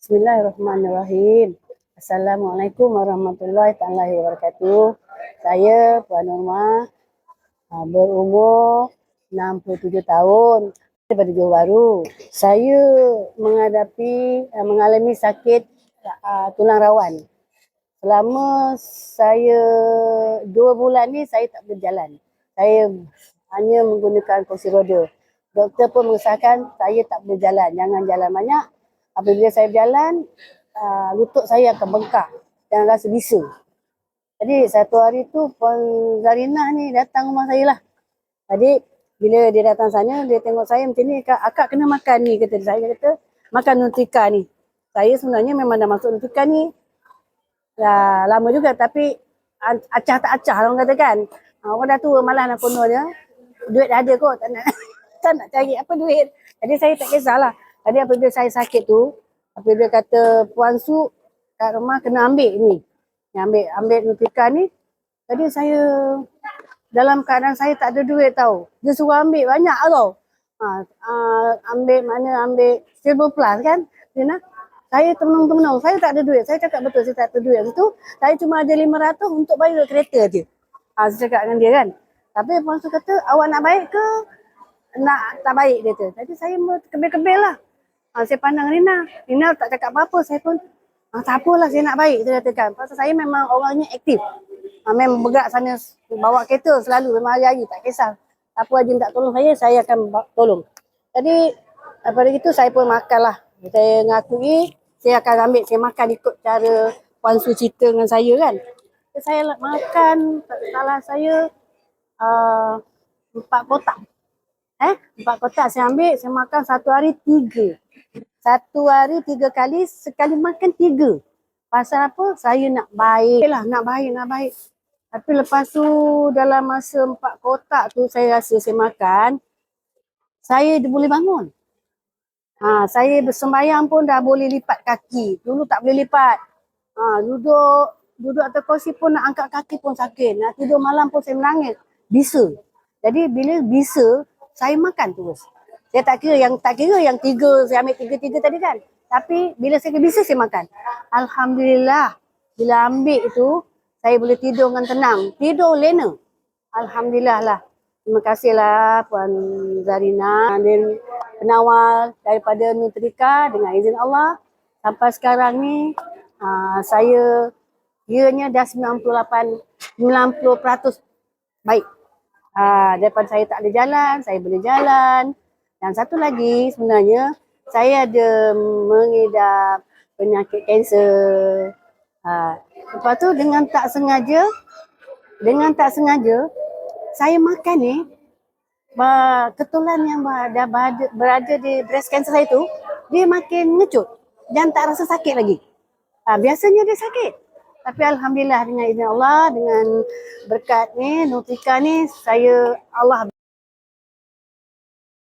Bismillahirrahmanirrahim. Assalamualaikum warahmatullahi wabarakatuh. Saya Puan Norma, berumur 67 tahun daripada Johor Bahru. Saya mengalami sakit tulang rawan. Selama saya 2 bulan ni saya tak berjalan. Saya hanya menggunakan kursi roda. Doktor pun mengesahkan saya tak boleh jalan. Jangan jalan banyak. Apabila saya berjalan, lutut saya akan bengkak dan rasa bisu. Jadi satu hari tu Puan Zarina ni datang rumah saya lah. Jadi bila dia datang sana, dia tengok saya macam ni, akak kena makan ni, kata saya. Dia kata, makan Nutrika ni. Saya sebenarnya memang dah masuk Nutrika ni dah lama juga, tapi acah tak acah orang kata kan. Orang dah tua malah nak kono dia. Duit dah ada kot, tak nak cari apa duit. Jadi saya tak kisahlah. Jadi apabila saya sakit tu, apabila kata Puan Su kat rumah kena ambil ni. Ambil Nutrika ni. Jadi saya dalam keadaan saya tak ada duit tau. Dia suruh ambil banyak tau. Ambil Silver Plus kan. Saya tenung-tenung. Saya tak ada duit. Saya cakap betul saya tak ada duit. Itu saya cuma ada 500 untuk bayar kereta je. Saya cakap dengan dia kan. Tapi Puan Su kata, awak nak baik ke? Nak tak baik dia tu. Jadi saya kebel-kebel lah. Saya pandang Rina tak cakap apa-apa. Saya pun, tak apalah saya nak baik, dia katakan. Pasal saya memang orangnya aktif. Memang bergerak sana, bawa kereta selalu, memang hari-hari, tak kisah. Apa aja tak tolong saya akan tolong. Jadi, daripada itu saya pun makan lah. Saya ngakui, saya akan ambil, saya makan ikut cara Puan Su cerita dengan saya kan. Saya makan, tak salah saya, 4 kotak. 4 kotak saya ambil, saya makan satu hari 3. Satu hari 3 kali, sekali makan 3. Pasal apa? Saya nak baik lah, nak baik. Tapi lepas tu dalam masa 4 kotak tu saya rasa saya makan, saya boleh bangun. Saya bersembayang pun dah boleh lipat kaki. Dulu tak boleh lipat. Duduk atas kursi pun nak angkat kaki pun sakit. Nak tidur malam pun saya menangis. Bisa. Jadi bila bisa, saya makan terus. Saya tak kira yang 3, saya ambil 3 tadi kan. Tapi bila saya bisa, saya makan. Alhamdulillah. Bila ambil itu, saya boleh tidur dengan tenang. Tidur lena. Alhamdulillah lah. Terima kasihlah Puan Zarina dan penawar daripada Nutrika dengan izin Allah. Sampai sekarang ni, saya kiranya dah 90% baik. Daripada saya tak ada jalan, saya boleh jalan. Dan satu lagi sebenarnya, saya ada mengidap penyakit kanser. Lepas tu dengan tak sengaja, saya makan ni, ketulan yang berada di breast cancer saya tu, dia makin ngecut dan tak rasa sakit lagi. Biasanya dia sakit. Tapi Alhamdulillah dengan izin Allah, dengan berkat ni, Nutrika ni, Allah